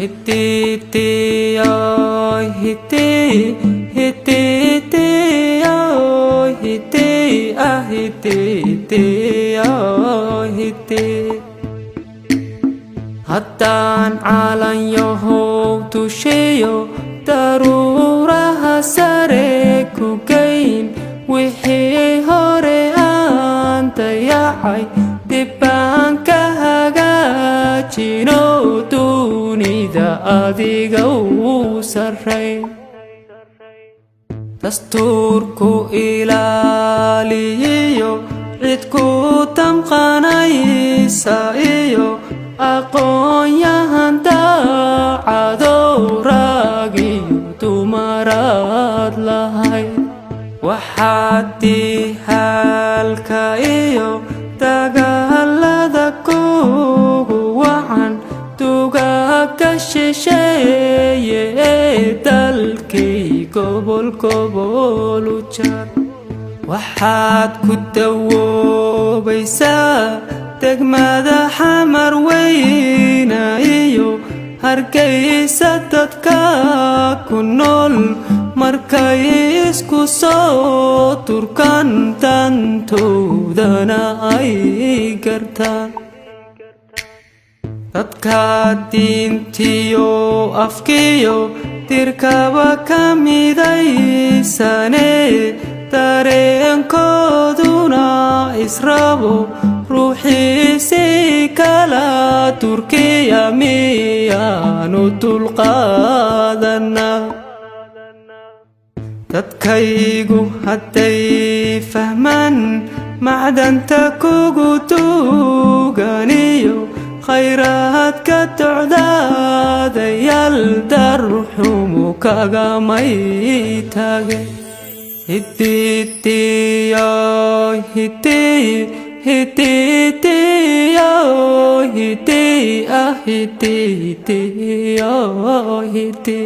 Hiti ơi hiti hiti ơi hiti hiti ơi hiti Hatan alan yoho tushiyo daruraha sare ku gayn wixii hore aan dayacay dibaan ka hagaajino dunida adiga u sarrayn dastuurku ilaaliyo cid ku damqanaysa iyo aqoon-yahan daacadow rag iyo dumaraad lahayd waxaad dihalka iyo dagaalada kugu wacan dugaagga shisheeye ee dalkii gobol gobol u jar waxaad ku dawoobaysaa degmada xamar weyna iyo hargeysa dadka ku nool markay isku soo turkan dantoodana ay gartaan dadka diintiyo afkiyo dirkaba ka midaysane dareenkooduna israbo ruuxiisi kala turkiya miyaanu dulqaadana dadkaygu hadday fahmaan macdanta kugu tuganiyo khayraadka docdaadayaal darxumu kagamay tage hiti hiti hiti hiti hiti